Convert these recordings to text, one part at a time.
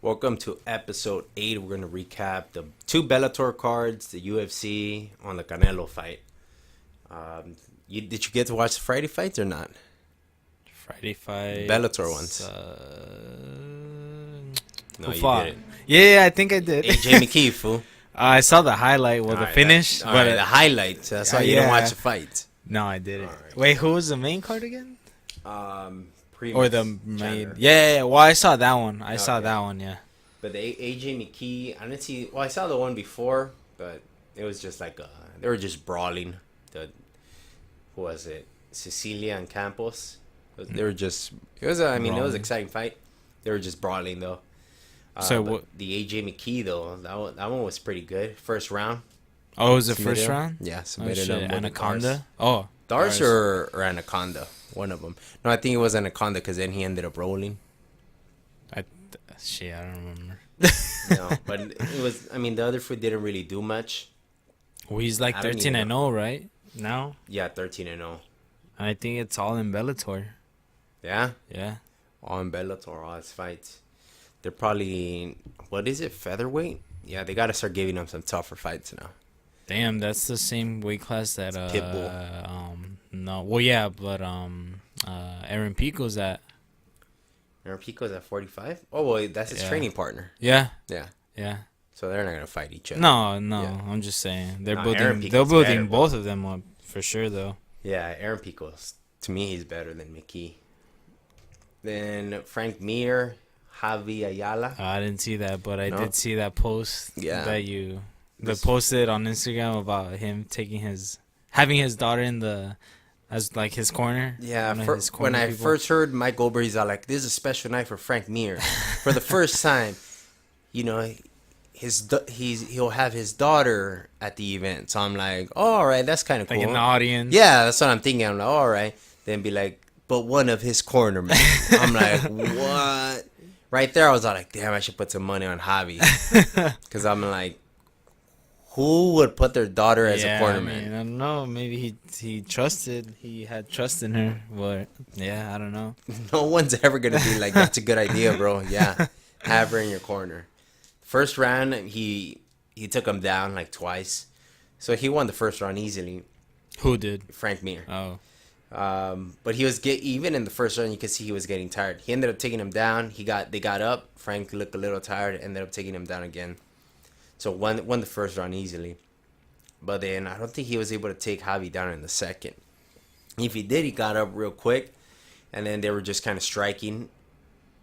Welcome to episode 8. We're going to recap the two Bellator cards, the UFC on the Canelo fight. Did you get to watch the Friday fights or not? Friday fight. Bellator ones. No, you didn't. Yeah, I think I did. AJ McKee, fool. I saw the highlight with the Alright, finish. All right, the highlights. That's why you didn't watch the fight. No, I didn't. Alright. Wait, who was the main card again? Or the main? Chandler. Yeah. Well, I saw that one. I saw Okay. that one. Yeah. But the AJ McKee, I didn't see. Well, I saw the one before, but it was just like they were just brawling. Who was it? Cecilia and Campos. They were just. It was. It was an exciting fight. They were just brawling though. So but what? The AJ McKee though, that one was pretty good. First round. Oh, was it Submitted first him. round? Yeah, Oh submitted shit! him with Anaconda. Oh, Dars or Anaconda, one of them. No, I think it was Anaconda because then he ended up rolling. I don't remember. No, but it was. I mean, the other foot didn't really do much. Well, he's like I don't 13 even and 0, right? Now, Yeah, 13-0. and I think it's all in Bellator. Yeah, Yeah. all in Bellator, all his fights. They're probably what is it, featherweight? Yeah, they got to start giving them some tougher fights now. Damn, that's the same weight class that Pitbull. No, well yeah, but Aaron Pico's at. Aaron Pico's at 45. Oh well, that's his training partner. Yeah. Yeah, Yeah. so they're not gonna fight each other. No, Yeah. I'm just saying they're No, building. Aaron Pico's They're building better, both of them up for sure, though. Yeah, Aaron Pico's to me he's better than McKee. Then Frank Mir, Javi Ayala. I didn't see that, but I No? did see that post. Yeah. That you This- posted on Instagram about him having his daughter in the as like his corner. Yeah, one of his when corner I people. first heard Mike Goldberg, he's all like, "This is a special night for Frank Mir." For the first time, you know, he'll have his daughter at the event. So I'm like, oh, all right, that's kind of cool. Like in the audience. Yeah, that's what I'm thinking. I'm like, all right. Then be like, but one of his corner men. I'm like, what? Right there, I was all like, damn, I should put some money on Javi. Because I'm like, who would put their daughter as a corner man? I don't know. Maybe he had trust in her. But yeah, I don't know. No one's ever going to be like, that's a good idea, bro. Yeah, have her in your corner. First round, he took him down like twice. So he won the first round easily. Who did? Frank Mir. Oh. But he was even in the first round, you could see he was getting tired. He ended up taking him down. They got up. Frank looked a little tired. Ended up taking him down again. So won the first round easily. But then I don't think he was able to take Javi down in the second. If he did, he got up real quick, and then they were just kind of striking.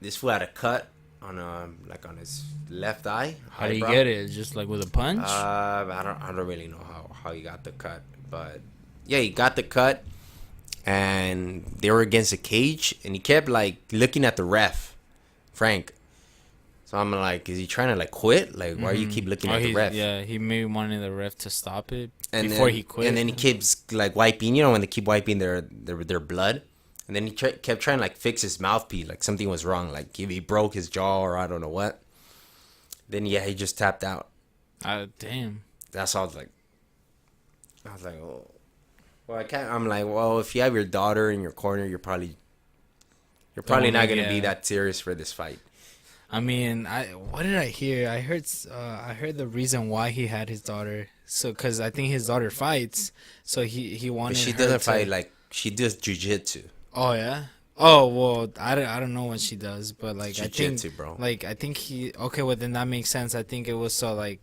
This fool had a cut on his left eye. How did he eyebrow. get it? Just like with a punch? I don't really know how he got the cut, but yeah, he got the cut, and they were against the cage, and he kept like looking at the ref, Frank. So I'm like, is he trying to like quit? Like, why do you keep looking at the ref? Yeah, he maybe wanted the ref to stop it And before then, he quit. And then he keeps like wiping, when they keep wiping their blood. And then he kept trying to like fix his mouthpiece, like something was wrong, like if he broke his jaw or I don't know what. Then yeah, he just tapped out. Damn. That's all. I was like, oh, well, I can't. I'm like, well, if you have your daughter in your corner, you're probably not gonna be that serious for this fight. I mean, what did I hear? I heard the reason why he had his daughter. So, cause I think his daughter fights, so he wanted. But she her doesn't to- fight like she does jujitsu. Oh yeah. Oh well, I don't know what she does, but like Jiu-jitsu, I think, bro. like I think well then that makes sense. I think it was so like,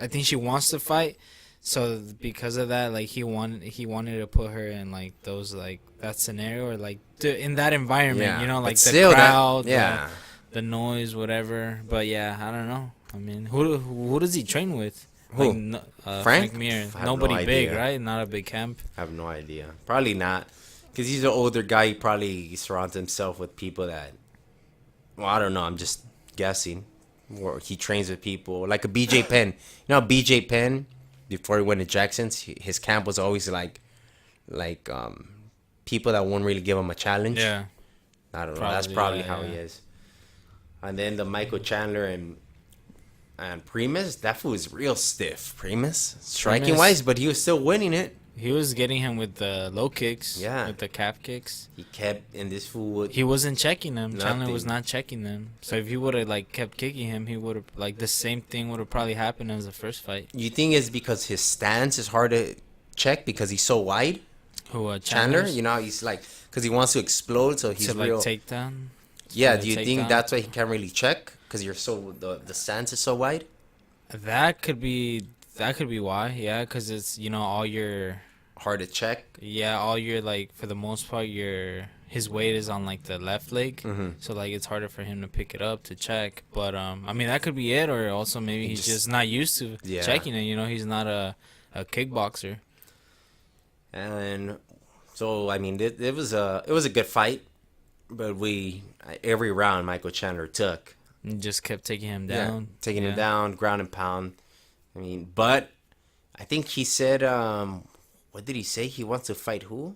I think she wants to fight, so because of that, like he wanted to put her in like those like that scenario or like in that environment, Yeah. like But the still, crowd, yeah. the noise, whatever. But yeah, I don't know. I mean, who does he train with? Who? Like, Frank? Frank Mir. I have Nobody no big, idea. right? Not a big camp. I have no idea. Probably not, because he's an older guy. He probably surrounds himself with people that. Well, I don't know. I'm just guessing. Or he trains with people like a BJ Penn. BJ Penn, before he went to Jackson's, his camp was always like people that won't really give him a challenge. Yeah. I don't know. That's probably yeah, how he is. And then the Michael Chandler and Primus, that fool is real stiff. Primus, striking wise, but he was still winning it. He was getting him with the low kicks. Yeah. With the calf kicks. He kept in this fool would He wasn't checking them. Chandler was nothing. not checking them. So if he would have like kept kicking him, he would have like the same thing would have probably happened as the first fight. You think it's because his stance is hard to check because he's so wide? Who Chandler, Chandler's? you know, he's like because he wants to explode, so he's To like real. takedown. Yeah, for do the you think takedown? that's why he can't really check? Because you're so the stance is so wide. That could be why. Yeah, because it's all your Hard to check. all your like for the most part his weight is on like the left leg, Mm-hmm. so like it's harder for him to pick it up to check. But I mean that could be it, or also maybe He he's just- just not used to Yeah. checking it. He's not a kickboxer. And so I mean, it was a good fight, but every round Michael Chandler took. And just kept taking him Yeah, down, taking him Yeah. down, ground and pound. I mean, but I think he said, what did he say? He wants to fight who?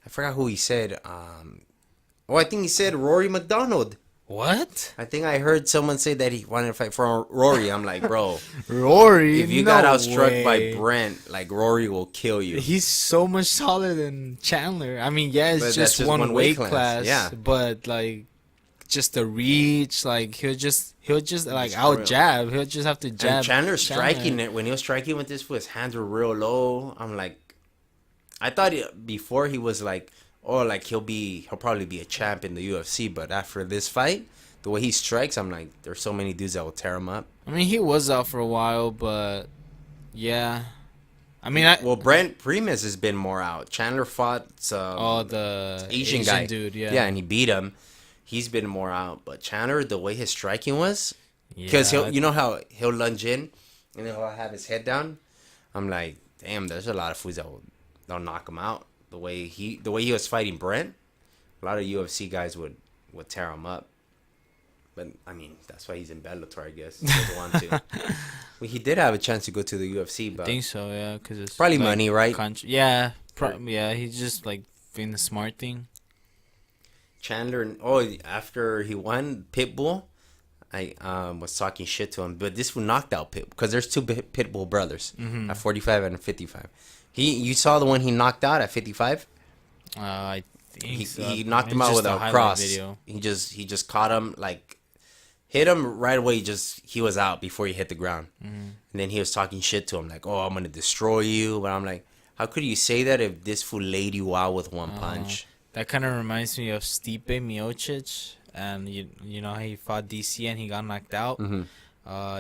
I forgot who he said. I think he said Rory McDonald. What? I think I heard someone say that he wanted to fight for Rory. I'm like, bro, Rory? if you got outstruck by Brent, like Rory will kill you. He's so much taller than Chandler. I mean, yeah, it's But that's just one weight class. yeah. But like, just the reach, like he'll just like He's out real. jab. He'll just have to jab. And Chandler's striking it when he was striking with this, his hands were real low. I'm like, I thought before he was like, oh, like he'll probably be a champ in the UFC, but after this fight, the way he strikes, I'm like, there's so many dudes that will tear him up. I mean, he was out for a while, but yeah. I mean, Well, Brent Primus has been more out. Chandler fought the Asian guy, dude, yeah, yeah, and he beat him. He's been more out, but Chandler, the way his striking was, because yeah. you know how he'll lunge in and then he'll have his head down. I'm like, damn, there's a lot of fools that'll knock him out. The way he was fighting Brent, a lot of UFC guys would tear him up. But I mean, that's why he's in Bellator, I guess. He doesn't want to. Well, he did have a chance to go to the UFC, I but think so, yeah, because it's probably like, money, right? Yeah, yeah. He's just like doing the smart thing. Chandler, after he won Pitbull, I was talking shit to him, but this one knocked out Pitbull because there's two Pitbull brothers at 45 and 55. You saw the one he knocked out at 55. I think He so. he knocked him It's out just with a highlight cross. video. He just caught him hit him right away. He was out before he hit the ground, and then he was talking shit to him like, "Oh, I'm gonna destroy you." But I'm like, how could you say that if this fool laid you out with one punch? That kind of reminds me of Stipe Miocic, and you know how he fought DC and he got knocked out.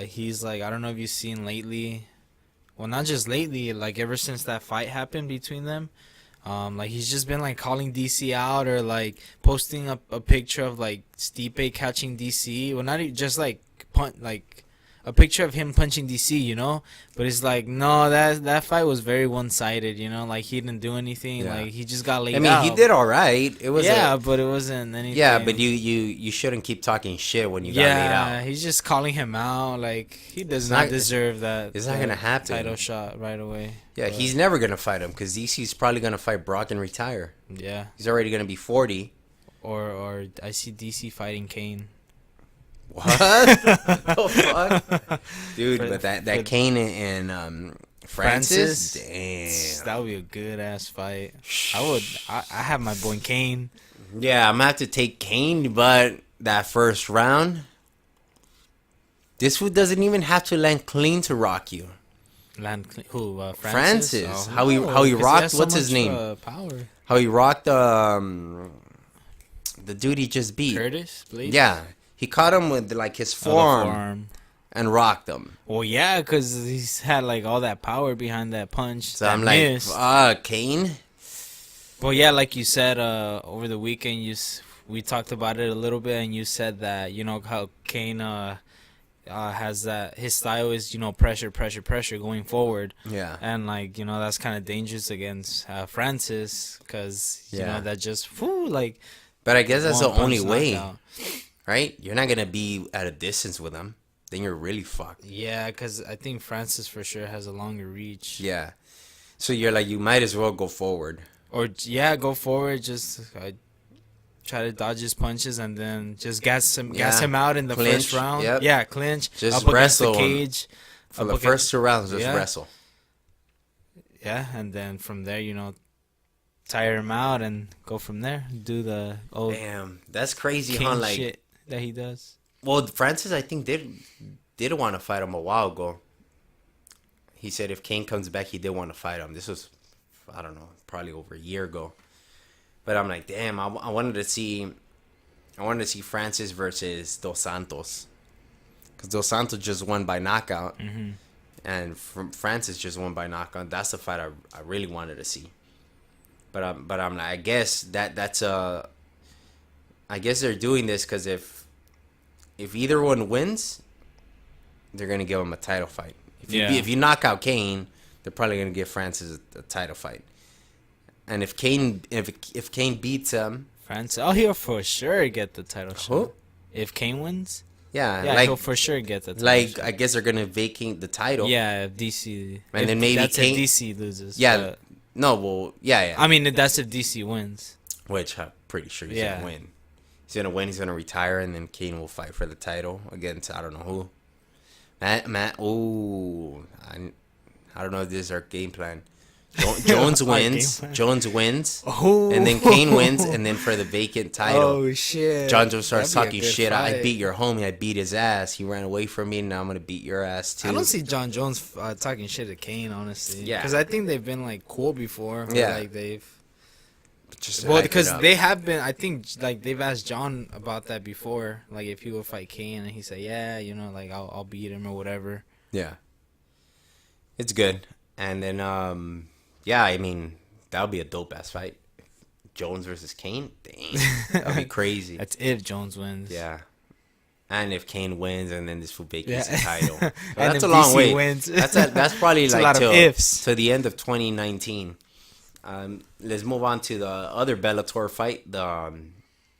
He's like, I don't know if you've seen lately, well, not just lately, like ever since that fight happened between them. Like he's just been like calling DC out or like posting a picture of like Stipe catching DC. Well, not just like a picture of him punching DC, but it's like, no, that fight was very one-sided, like he didn't do anything. Yeah. Like he just got laid I mean, out. he did all right. It was But it wasn't anything. yeah, but you shouldn't keep talking shit when you got laid out. He's just calling him out. Like he does It's not not- deserve that. it's not gonna happen. Title shot right away. Yeah, But, he's never gonna fight him because DC's probably gonna fight Brock and retire. yeah. He's already gonna be 40. Or I see DC fighting Kane. What the fuck, dude? For- But that for- Kane and Francis, damn. That would be a good ass fight. I have my boy Kane. Yeah, I'm gonna have to take Kane, but that first round, this fool doesn't even have to land clean to rock you. Who? Francis. Francis. Oh, How he no, rocked? has so What's his much, name? Power. How he rocked the dude he just beat. Curtis. Blades? Yeah, he caught him with like his Oh, the forearm and rocked him. Well, yeah, because he's had like all that power behind that punch. So that I'm like, missed. Kane. Well, yeah, like you said, over the weekend, we talked about it a little bit, and you said that how Kane has that his style is pressure going forward, Yeah. and like that's kind of dangerous against Francis because Yeah. that just like. But I guess that's the one only punch way, knockout. right? You're not gonna be at a distance with him. Then you're really fucked. Yeah, because I think Francis for sure has a longer reach. Yeah. So you're like, you might as well go forward. Or go forward, just try to dodge his punches and then just gas him out in the Clinch, first round. yep. Yeah, clinch. Just up against wrestle the him. cage. For up the against- first 2 rounds, just yeah. wrestle. Yeah, and then from there, tire him out and go from there. Do the old Damn, that's crazy, huh? king Like, shit that he does. well, Francis, I think did want to fight him a while ago. He said if Kane comes back, he did want to fight him. This was, I don't know, probably over a year ago. But I'm like, damn, I wanted to see Francis versus Dos Santos, because Dos Santos just won by knockout, and Francis just won by knockout. That's the fight I really wanted to see. But I'm like, I guess I guess they're doing this because if either one wins, they're gonna give him a title fight. If you knock out Kane, they're probably gonna give Francis a title fight. And if Kane beats him, France, he'll for sure get the title shot. Who? If Kane wins, yeah, he'll for sure get the title shot. I guess they're gonna vacate the title. Yeah, if DC. And then maybe that's Kane- if DC loses. Yeah. but- No, well, yeah. I mean, that's if DC wins. Which I'm pretty sure he's Yeah. gonna win. He's gonna win. He's gonna retire, and then Kane will fight for the title against I don't know who. Matt. Oh, I don't know if this is our game plan. Jones Our wins. game plan. Jones wins. Oh. And then Kane wins, and then for the vacant title, Oh shit! John Jones starts That'd be a talking good shit. I fight. beat your homie. I beat his ass. He ran away from me. Now I'm gonna beat your ass too. I don't see John Jones talking shit to Kane, honestly. Yeah. Because I think they've been like cool before. Yeah. Like they've. Just Well, hype it because up. they have been. I think like they've asked John about that before. Like if he would fight Kane, and he said, "Yeah, like I'll beat him or whatever." Yeah. It's good. And then yeah, I mean, that would be a dope ass fight. Jones versus Kane? Dang. That'd be crazy. That's if Jones wins. Yeah. And if Kane wins and then this fool vacates Yeah. the title. Well, And that's if a long DC way. wins. That's probably It's a like lot of till ifs. to the end of 2019. Let's move on to the other Bellator fight, the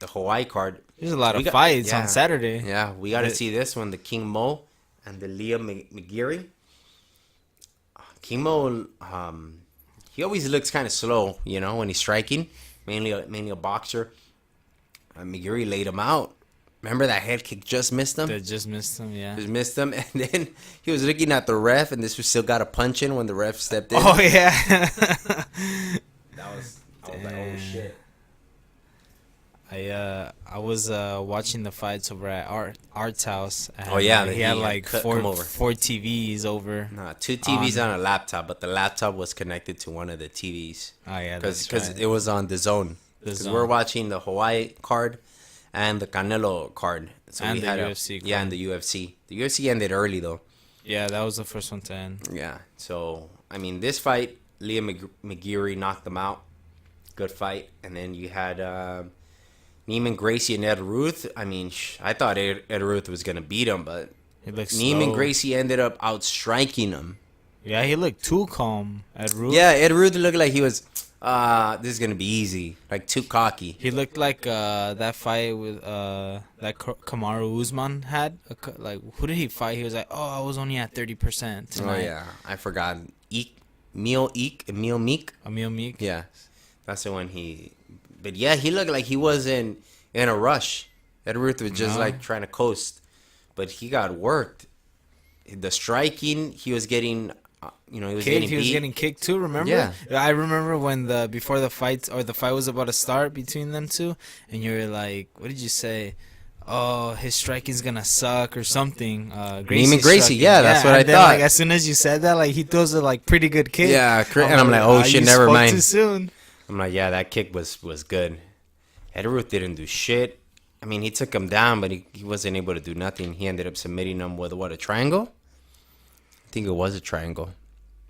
Hawaii card. There's a lot We of got- fights yeah. on Saturday. Yeah, we got to But- see this one, the King Mo and the Leah McGeary. King Mo, he always looks kind of slow, when he's striking. Mainly a boxer. McGeary laid him out. Remember that head kick just missed him? They just missed him. Yeah. Just missed him, and then he was looking at the ref, and this was still got a punch in when the ref stepped in. Oh yeah. I was like, oh shit. I was watching the fights over at Art's house. And Oh, yeah, he he had had like come four over. TVs over. Nah, 2 TVs on a laptop, but the laptop was connected to one of the TVs. Oh yeah, Because that's right. it was on the zone. The Because Zone. we're watching the Hawaii card and the Canelo card. So And we the had UFC Yeah, card. and the UFC. The UFC ended early though. Yeah, that was the first one to end. Yeah. So I mean, this fight, Leah McGeary knocked them out. Good fight. And then you had Neiman Gracie and Ed Ruth. I mean, I thought Ed Ruth was gonna beat him, but He looked Neiman slow. Gracie ended up outstriking him. Yeah, he looked too calm at Ruth. Yeah, Ed Ruth looked like he was. This is gonna be easy. Like too cocky. He looked like that fight with that Kamaru Usman had. Like who did he fight? He was like, "Oh, I was only at 30% Oh tonight." yeah, I forgot. Emil Meek. Emil Meek. Yeah, that's the one he. But yeah, he looked like he wasn't in a rush. Ed Ruth was just No. like trying to coast, but he got worked. The striking, he was getting. He was Kicked, getting he was beat. getting kicked too. Remember? Yeah. I remember when before the fight was about to start between them two, and you were like, "What did you say?" Oh, his striking's gonna suck or something. Neiman Gracie, striking. yeah, that's what I and then, thought. Like, as soon as you said that, like he throws a pretty good kick. Yeah, and I'm like, oh shit, you never spoke mind. Too soon. I'm like, yeah, that kick was good. Ed Ruth didn't do shit. I mean, he took him down, but he wasn't able to do nothing. He ended up submitting him with a triangle? I think it was a triangle.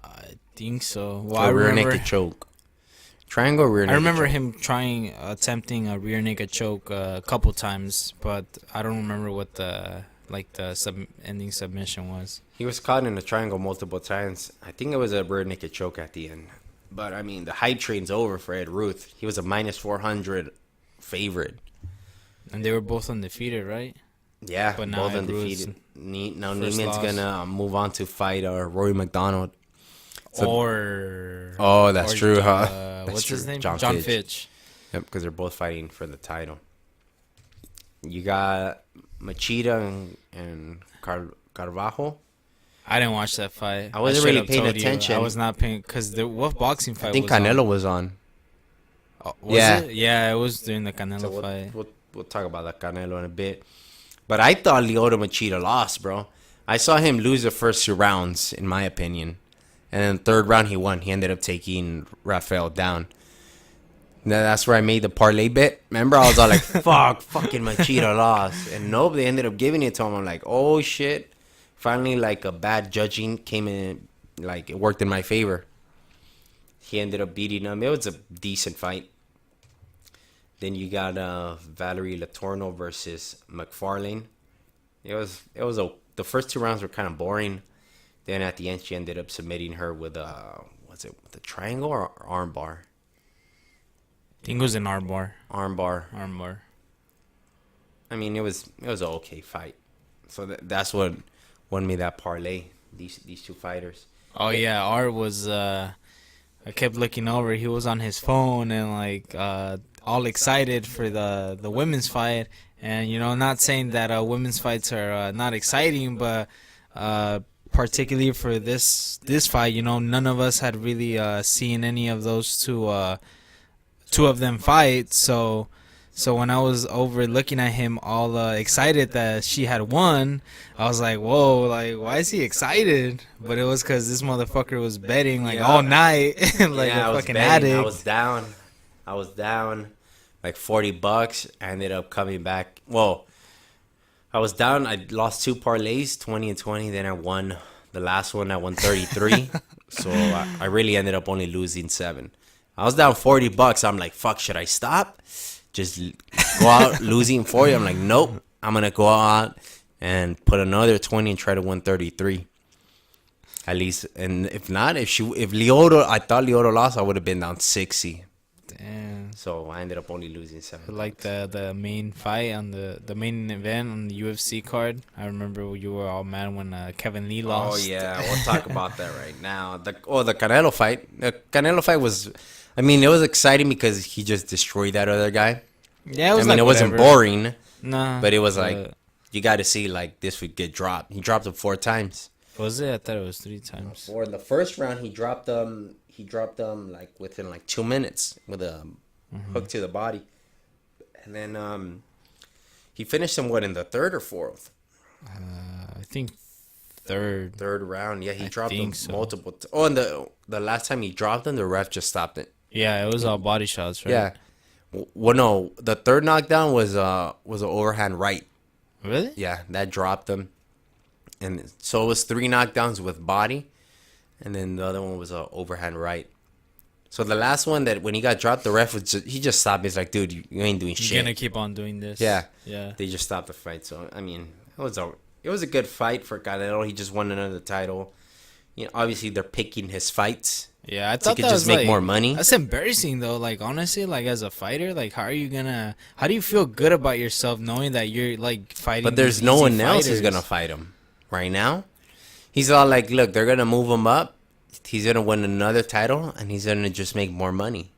I think so. Well, Or I rear remember. naked choke. Triangle or rear naked I remember choke? him attempting a rear naked choke a couple times, but I don't remember what the ending submission was. He was caught in a triangle multiple times. I think it was a rear naked choke at the end. But, I mean, the hype train's over for Ed Ruth. He was a minus 400 favorite. And they were both undefeated, right? Yeah, But now both Ed undefeated. Now first Neiman's loss. going to move on to fight Rory McDonald. So- or Oh, that's or, true, huh? That's What's his true. name? John Fitch. Fitch. Yep, because they're both fighting for the title. You got Machida and Carvajo. I didn't watch that fight. I wasn't straight really up paying told you, attention. I was not paying because what boxing fight I think was Canelo on? was on. Was Yeah. it? Yeah, it was during the Canelo So fight. we'll talk about that Canelo in a bit. But I thought Lyoto Machida lost, bro. I saw him lose the first 2 rounds, in my opinion. And then the third round he won. He ended up taking Rafael down. Now that's where I made the parlay bet. Remember, I was all like, fucking Machida lost. And nope, they ended up giving it to him. I'm like, oh shit. Finally, like a bad judging came in, like it worked in my favor. He ended up beating him. It was a decent fight. Then you got Valerie Latorno versus McFarlane. The first 2 rounds were kind of boring. Then at the end, she ended up submitting her with with a triangle or arm bar? I think it was an armbar. Arm bar. Armbar. I mean, it was an okay fight. So that's what won me that parlay. These two fighters. Oh yeah, Art was. I kept looking over. He was on his phone and like all excited for the women's fight. And not saying that women's fights are not exciting, but particularly for this fight, none of us had really seen any of those two of them fight. So when I was over looking at him all excited that she had won, I was like, whoa, like, why is he excited? But it was because this motherfucker was betting like all night, like a fucking addict. I was down like $40. I ended up coming back. Well, I was down. I lost 2 parlays, 20 and 20. Then I won the last one. I won 33. So I really ended up only losing 7. I was down $40. I'm like, fuck, should I stop? Just go out losing 40. I'm like, nope. I'm gonna go out and put another 20 and try to win 33. At least, and if not, if Lyoto, I thought Lyoto lost, I would have been down 60. Damn. So I ended up only losing 7. Like the main fight on the main event on the UFC card. I remember you were all mad when Kevin Lee lost. Oh yeah, we'll talk about that right now. The Canelo fight. The Canelo fight was, I mean, it was exciting because he just destroyed that other guy. Yeah, it was it wasn't boring. Nah, but it was like you got to see like this would get dropped. He dropped him 4 times. Was it? I thought it was 3 times. 4 in the first round. He dropped them. Like within like 2 minutes with a hook to the body, and then he finished him in the third or fourth. I think third. Third round. Yeah, he dropped him so. multiple. And the last time he dropped him, the ref just stopped it. Yeah, it was all body shots, right? Yeah. Well, no, the third knockdown was an overhand right. Really? Yeah, that dropped him, and so it was 3 knockdowns with body, and then the other one was an overhand right. So the last one that when he got dropped, the ref he just stopped. He's like, dude, you ain't doing shit. You're gonna keep on doing this. Yeah. Yeah. They just stopped the fight. So I mean, it was a good fight for Canelo. He just won another title. Obviously they're picking his fights. Yeah, I so thought he could that just was make more money. That's embarrassing though. Like honestly, like as a fighter, like how do you feel good about yourself knowing that you're like fighting? But there's no one else who's gonna fight him right now. He's all like, look, they're gonna move him up. He's gonna win another title, and he's gonna just make more money.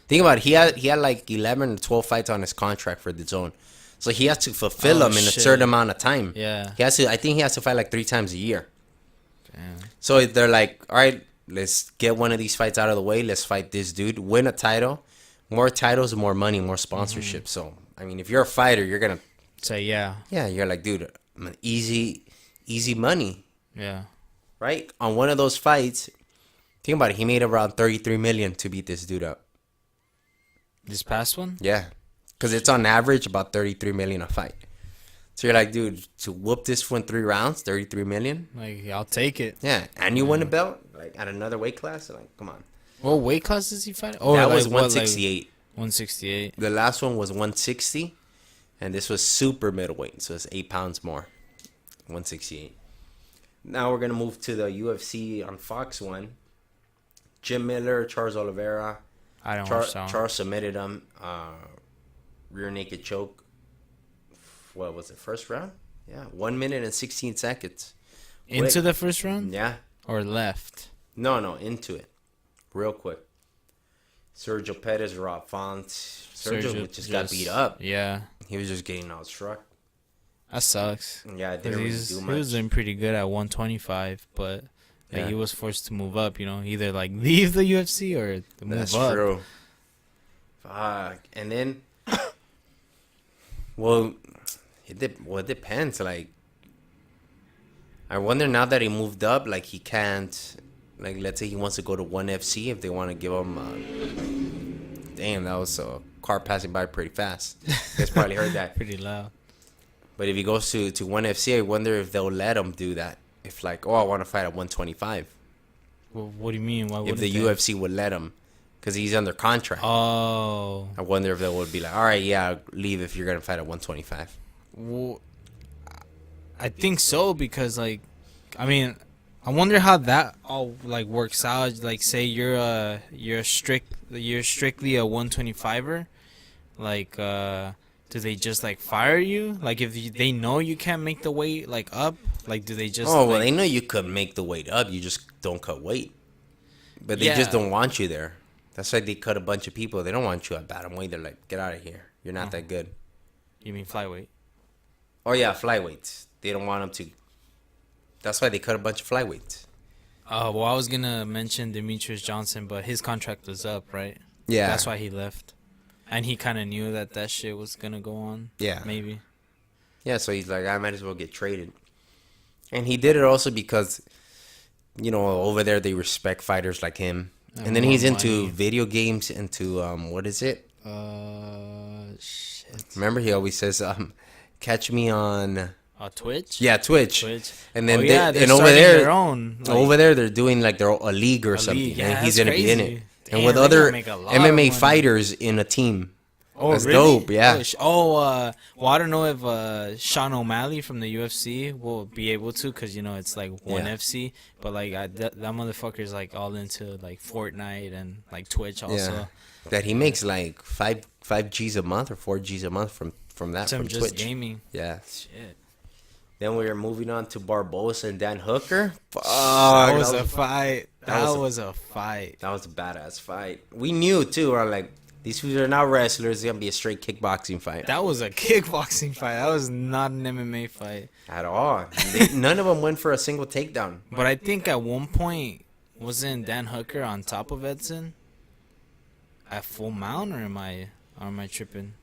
Think about it. He had like 11 or 12 fights on his contract for the zone, so he has to fulfill them in a certain amount of time. Yeah, he has to. I think he has to fight like 3 times a year. Damn. So they're like, all right, let's get one of these fights out of the way. Let's fight this dude, win a title, more titles, more money, more sponsorship. So I mean, if you're a fighter, you're gonna say yeah. You're like, dude, easy money. Yeah. Right? On one of those fights, think about it, he made around 33 million to beat this dude up. This past one? Yeah. Because it's on average about 33 million a fight. So you're like, dude, to whoop this one 3 rounds, 33 million? Like, I'll take it. Yeah. And you win a belt? Like, at another weight class? Like, come on. What weight class does he fight? Oh, that like, was 168. 168. The last one was 160. And this was super middleweight. So it's 8 pounds more. 168. Now we're going to move to the UFC on Fox 1. Jim Miller, Charles Oliveira. I don't watch that one. Charles submitted him. Rear naked choke. What was it? First round? Yeah. 1 minute and 16 seconds. Into Quick. the first round? Yeah. Or left? No, into it. Real quick. Sergio Pettis, Rob Font. Sergio just got beat up. Yeah. He was just getting outstruck. That sucks. Yeah, it 'Cause didn't really do he much. was doing pretty good at 125, but like Yeah. he was forced to move up. You know, either like leave the UFC or to move That's up. true. Fuck. And then, well, it depends. Like, I wonder now that he moved up, like he can't. Like, let's say he wants to go to ONE FC if they want to give him. Damn, that was a car passing by pretty fast. You guys probably heard that. Pretty loud. But if he goes to ONE FC, I wonder if they'll let him do that. If like, oh, I want to fight at 125. Well, what do you mean? Why If wouldn't the they? UFC would let him, because he's under contract. Oh. I wonder if they would be like, all right, yeah, leave if you're gonna fight at 125. Well, I think so because like, I mean, I wonder how that all like works out. Like, say you're strictly a 125er. Like, do they just like fire you? Like, if they know you can't make the weight like up, like, do they just? Oh well, like, they know you could make the weight up. You just don't cut weight. But they Yeah. just don't want you there. That's why they cut a bunch of people. They don't want you at bantamweight. They're like, get out of here. You're not that good. You mean flyweight? Oh yeah, flyweights. They don't want them to. That's why they cut a bunch of flyweights. Well, I was gonna mention Demetrius Johnson, but his contract was up, right? Yeah. That's why he left, and he kind of knew that shit was gonna go on. Yeah. Maybe. Yeah, so he's like, I might as well get traded. And he did it also because, you know, over there they respect fighters like him. And then more he's into money. video games, into what is it? Shit. Remember, he always says, catch me on Twitch. yeah Twitch. Twitch. And then they're and over starting there, their own, like, over there they're doing like their a league or something, league. Yeah, and he's that's gonna be in crazy. it. Damn, And with they're other gonna make a lot of MMA money. fighters in a team. Oh, That's really? dope, yeah. Well, I don't know if Sean O'Malley from the UFC will be able to, because, you know, it's like ONE Yeah. FC. But, like, that motherfucker's, like, all into, like, Fortnite and, like, Twitch also. Yeah. That he makes like five G's a month or 4 G's a month from that, Some from just Twitch. gaming. Yeah. Shit. Then we are moving on to Barbosa and Dan Hooker. Fuck, That was a fight. that was That a- was a fight. That was a badass fight. We knew too. We're like, these fools are not wrestlers. It's gonna be a straight kickboxing fight. That was a kickboxing fight. That was not an MMA fight. At all. None of them went for a single takedown. But I think at one point, wasn't Dan Hooker on top of Edson? At full mount, or am I tripping?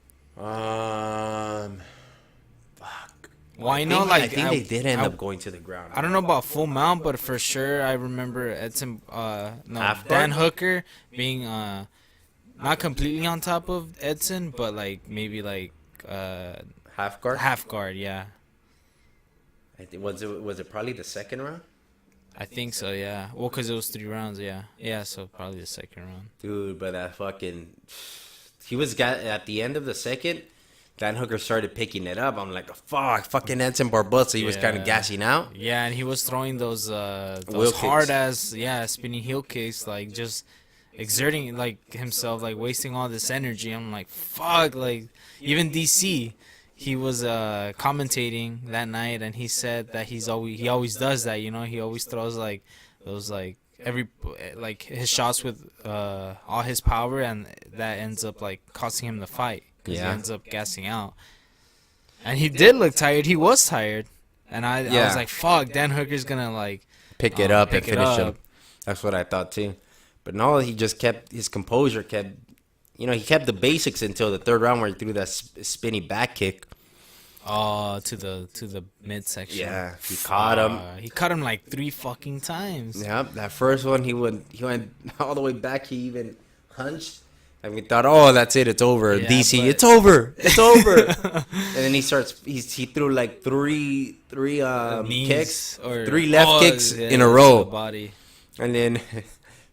Fuck. Well, I know, I think they did end I- up going to the ground. I don't know about full mount, but for sure I remember Edson, Half Dan guard? Hooker being not completely on top of Edson, but like maybe like Half guard. half guard. Yeah, I think was it probably the second round? I think so. Yeah, well, because it was 3 rounds. Yeah, so probably the second round. Dude, but that fucking he was got at the end of the second. Dan Hooker started picking it up. I'm like, fucking Edson Barbosa. He was kind Yeah. of gassing out. Yeah, and he was throwing those Wheel hard kicks. ass spinning heel kicks, like just exerting like himself, like wasting all this energy. I'm like, fuck, like even DC, he was commentating that night, and he said that he always does that. You know, he always throws like those like like his shots with all his power, and that ends up like costing him the fight because Yeah. he ends up gassing out. And he did look tired. He was tired. And I Yeah. was like, fuck, Dan Hooker's gonna like Pick it up and pick it finish him. up. That's what I thought too. But no, he just kept his composure. He kept the basics until the third round where he threw that spinny back kick. to the midsection. Yeah, he caught him. He caught him like 3 fucking times. Yep, that first one he went all the way back. He even hunched, and we thought, oh, that's it, it's over. Yeah, DC, but- it's over, it's over. And then he threw like three Knees kicks, or 3 left kicks yeah, in a to row, the body. and then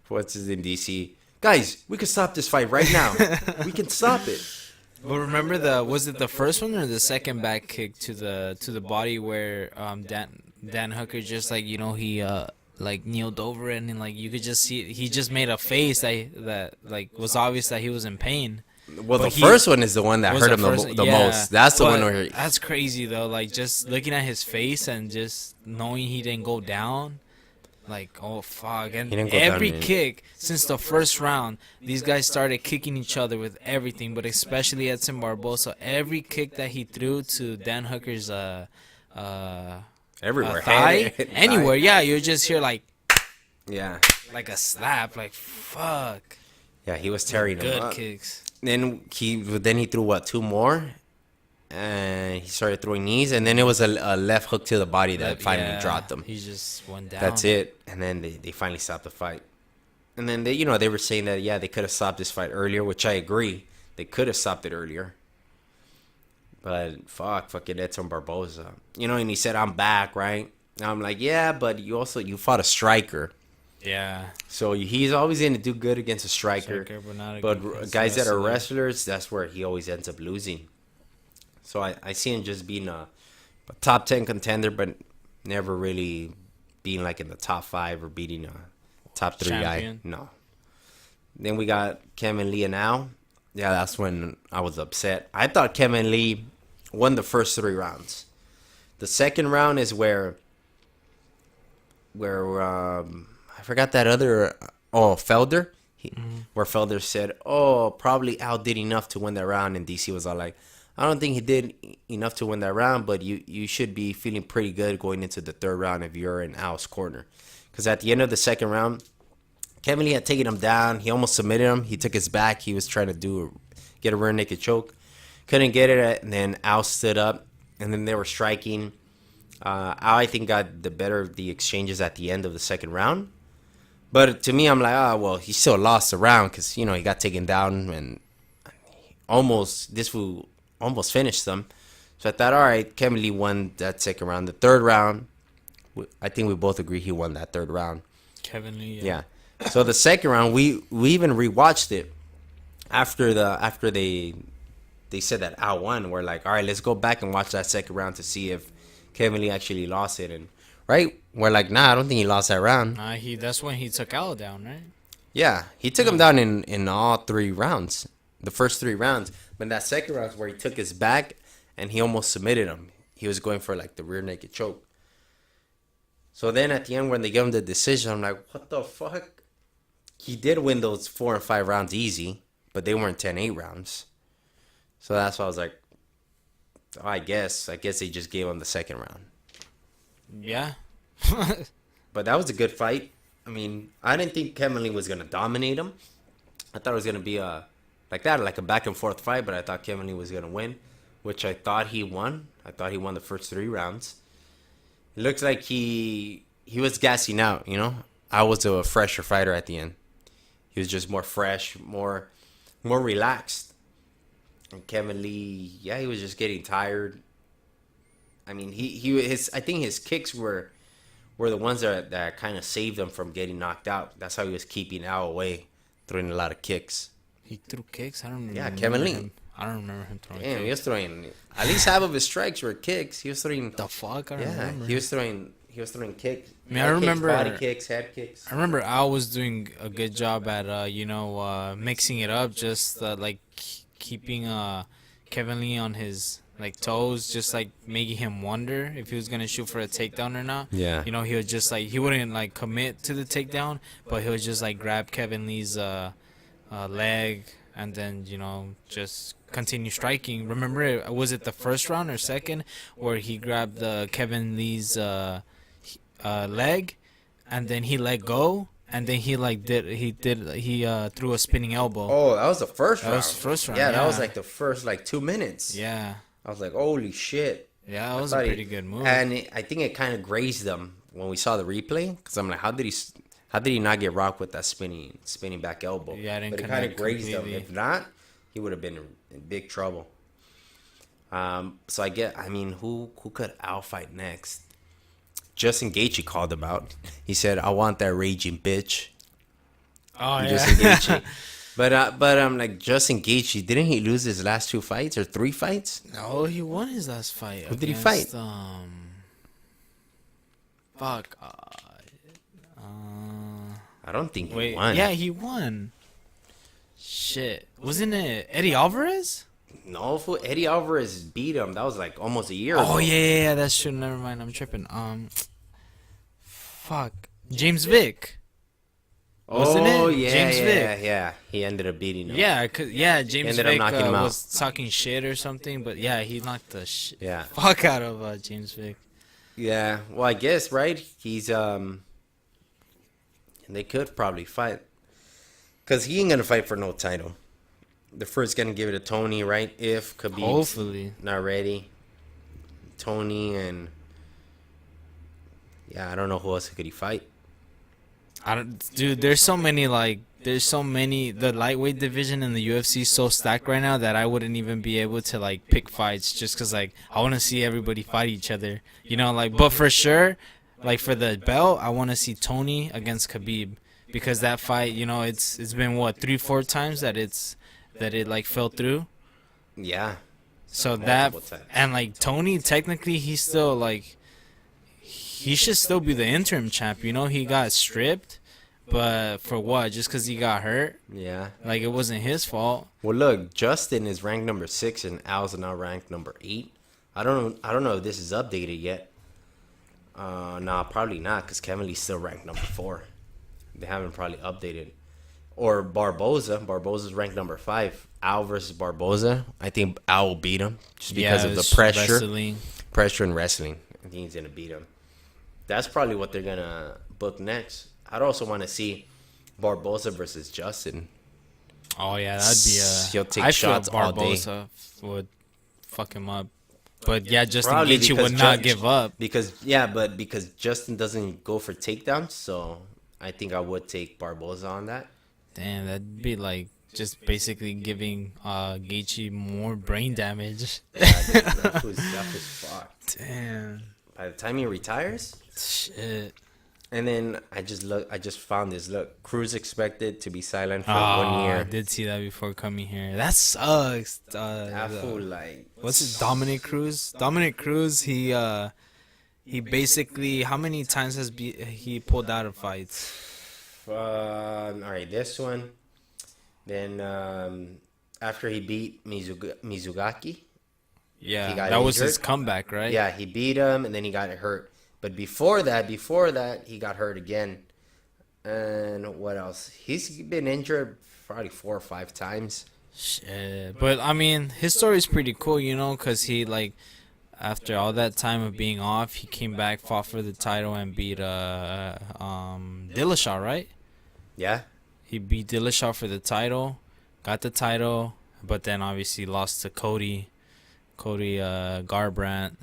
what's his name, DC? Guys, we can stop this fight right now. We can stop it. But remember was it the first one or the second back kick to the body where Dan Hooker just like he like kneeled over it, and like you could just see he just made a face that like was obvious that he was in pain. Well, But the first one is the one that Was hurt the him first- the yeah, most. That's the but one where that's crazy though. Like just looking at his face and just knowing he didn't go down. Like, oh fuck! And He didn't go every down, man. kick since the first round, these guys started kicking each other with everything, but especially Edson Barbosa. Every kick that he threw to Dan Hooker's Everywhere. thigh, Head, anywhere, thigh. yeah, you just hear like Yeah. a slap, like fuck. Yeah, he was tearing him Good up. kicks. Then he threw what, 2 more, and he started throwing knees, and then it was a left hook to the body that finally dropped him. He just went down. That's it. And then they finally stopped the fight. And then they were saying that they could have stopped this fight earlier, which I agree. They could have stopped it earlier. But fucking Edson Barboza. And he said, I'm back, right? And I'm like, yeah, but you fought a striker. Yeah. So he's always going to do good against a striker. But guys that are wrestlers, that's where he always ends up losing. So I see him just being a top 10 contender, but never really being like in the top 5 or beating a top 3 champion guy. No. Then we got Kevin Lee now. Yeah, that's when I was upset. I thought Kevin Lee won the first 3 rounds. The second round is where I forgot that other Felder. Where Felder said, probably Al did enough to win that round, and DC was all like, I don't think he did enough to win that round, but you should be feeling pretty good going into the third round if you're in Al's corner. Because at the end of the second round, Kevin Lee had taken him down. He almost submitted him. He took his back. He was trying to get a rear naked choke. Couldn't get it, and then Al stood up, and then they were striking. Al, I think, got the better of the exchanges at the end of the second round. But to me, I'm like, well, he still lost the round because, he got taken down and this fool almost finished them. So I thought, all right, Kevin Lee won that second round. The third round, I think we both agree he won that third round. Kevin Lee, Yeah. So the second round, we even rewatched it after they said that Al won. We're like, all right, let's go back and watch that second round to see if Kevin Lee actually lost it. And right, we're like, nah, I don't think he lost that round. That's when he took Al down, right? Yeah, he took him down in all 3 rounds, the first 3 rounds. But that second round is where he took his back and he almost submitted him. He was going for like the rear naked choke. So then at the end, when they gave him the decision, I'm like, what the fuck? He did win those 4 and 5 rounds easy, but they weren't 10-8 rounds. So that's why I was like, I guess they just gave him the second round. Yeah. But that was a good fight. I mean, I didn't think Kevin Lee was going to dominate him. I thought it was going to be like a back and forth fight, but I thought Kevin Lee was going to win, which I thought he won. I thought he won the first 3 rounds. It looks like he was gassing out, I was a fresher fighter at the end. He was just more fresh, more relaxed. And Kevin Lee, he was just getting tired. I mean, I think his kicks were the ones that kind of saved him from getting knocked out. That's how he was keeping Al away, throwing a lot of kicks. He threw kicks? I don't remember. Yeah, Kevin Lee. I don't remember him throwing Damn, kicks. he was throwing at least half of his strikes were kicks. He was throwing The fuck? I don't remember. he was throwing kicks. I mean, I remember body kicks, head kicks. I remember Al was doing a good job at mixing it up, just keeping Kevin Lee on his toes, just making him wonder if he was gonna shoot for a takedown or not. Yeah. He would just he wouldn't commit to the takedown, but he would just grab Kevin Lee's leg and then just continue striking. Remember, was it the first round or second where he grabbed Kevin Lee's leg and then he let go and then he threw a spinning elbow. Oh, that was the first round. That was the first round. Yeah, that was the first 2 minutes. Yeah. I was like, holy shit. Yeah, that was a pretty good move. And I think it kind of grazed them when we saw the replay, because I'm like, how did he not get rocked with that spinning back elbow? Yeah, I didn't but it kind of grazed completely. him. If not, he would have been in big trouble. So who could Al fight next? Justin Gaethje called him out. He said, "I want that raging bitch." Oh yeah. Justin Gaethje. But I'm like, Justin Gaethje, didn't he lose his last 2 fights or 3 fights? No, he won his last fight. Who did he fight? Fuck. I don't think he Wait. won. Yeah, he won. Shit. Wasn't it Eddie Alvarez? No, fool, Eddie Alvarez beat him. That was almost a year ago. Oh yeah. That's true. Never mind. I'm tripping. Fuck. James Vick. Wasn't Oh it? yeah, James yeah, Vick. yeah. He ended up beating him. Yeah, James Ended up Vick knocking him out. was talking shit or something, but yeah, he knocked the Yeah, fuck out of James Vick. yeah. Well, I guess right. He's They could probably fight, cause he ain't gonna fight for no title. The first gonna give it to Tony, right? If Khabib's Hopefully. not ready, Tony and yeah, I don't know who else could he fight. I don't, dude. There's so many. The lightweight division in the UFC is so stacked right now that I wouldn't even be able to like pick fights just because like I want to see everybody fight each other. You know, like but for sure, like for the belt, I want to see Tony against Khabib because that fight, you know, it's been what 3-4 times that it like fell through. Yeah. So that Multiple times. and like Tony, technically, he's still like he should still be the interim champ. You know, he got stripped, but for what? Just because he got hurt? Yeah. Like it wasn't his fault. Well, look, Justin is ranked number 6 and Al's now ranked number 8. I don't know if this is updated yet. Nah, probably not, because Kevin Lee's still ranked number 4. They haven't probably updated. Or Barboza's ranked number 5. Al versus Barboza. I think Al will beat him just because of the it's pressure. wrestling. Pressure in wrestling. I think he's gonna beat him. That's probably what they're gonna book next. I'd also want to see Barboza versus Justin. Oh yeah, that'd be a. He'll take I shots feel all day. Barboza would fuck him up, but yeah, Justin Probably Gaethje because would not Ju- give up. because Justin doesn't go for takedowns, so I think I would take Barboza on that. Damn, that'd be like just basically giving Gaethje more brain damage. That was fucked. Damn. By the time he retires, Shit. and then I just found this. Look, Cruz expected to be silent for Oh, 1 year. I did see that before coming here. That sucks. I feel like What's it? Dominic Cruz. Dominic Cruz. He basically how many times he pulled out of fights? all right, this one. Then after he beat Mizugaki, Yeah, He got that was his injured? comeback, right? yeah, he beat him, and then he got hurt. But before that, he got hurt again. And what else? He's been injured probably 4 or 5 times. Shit. But I mean, his story is pretty cool, you know, because he like after all that time of being off, he came back, fought for the title, and beat Dillashaw, right? Yeah, He beat Dillashaw for the title, got the title, but then obviously lost to Cody Garbrandt.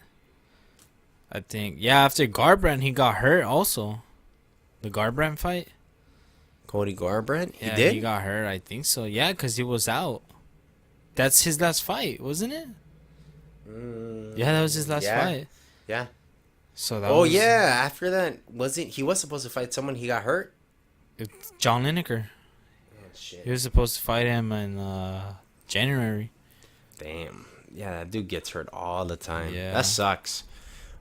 I think, yeah, after Garbrandt, he got hurt also. The Garbrandt fight? Cody Garbrandt. Yeah, He did. he got hurt, I think so. Yeah, because he was out. That's his last fight, wasn't it? Yeah, that was his last yeah. fight. Yeah. So that Oh was yeah. After that, he was supposed to fight someone. He got hurt. John Lineker. Oh shit. He was supposed to fight him in January. Damn. Yeah, that dude gets hurt all the time. Yeah. That sucks.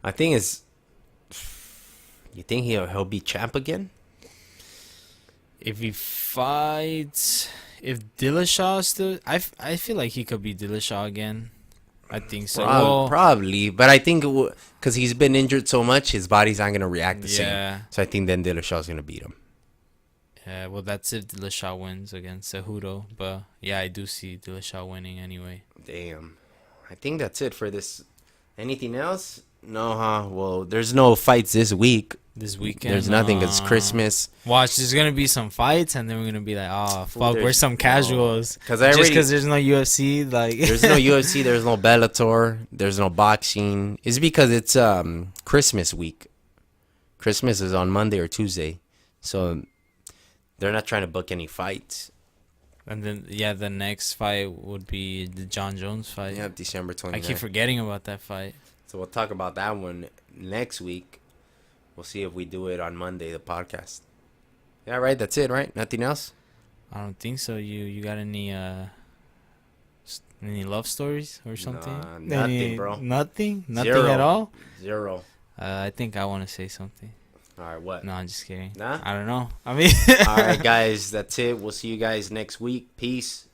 I think is. You think he'll be champ again? If he fights, if Dillashaw still, I feel like he could be Dillashaw again. I think so. Well, Probably, but I think because he's been injured so much, his body's not gonna react the Yeah. same. So I think then Dillashaw's gonna beat him. yeah, well, that's if Dillashaw wins against Cejudo. But yeah, I do see Dillashaw winning anyway. Damn. I think that's it for this. Anything else? No, huh? Well, there's no fights this week. This weekend, There's nothing. It's Christmas. Watch, there's gonna be some fights, and then we're gonna be like, oh fuck, There's- we're some casuals. Because Just because there's no UFC, like there's no UFC, there's no Bellator, there's no boxing. It's because it's Christmas week. Christmas is on Monday or Tuesday, so they're not trying to book any fights. And then yeah, the next fight would be the John Jones fight. Yeah, December 29th. I keep forgetting about that fight. So we'll talk about that one next week. We'll see if we do it on Monday, the podcast. Yeah, right. That's it, right? Nothing else? I don't think so. You got any love stories or something? Nah, nothing, bro. Nothing at Zero. all. 0. I think I want to say something. All right, what? No, I'm just kidding. Nah? I don't know. I mean, All right, guys. That's it. We'll see you guys next week. Peace.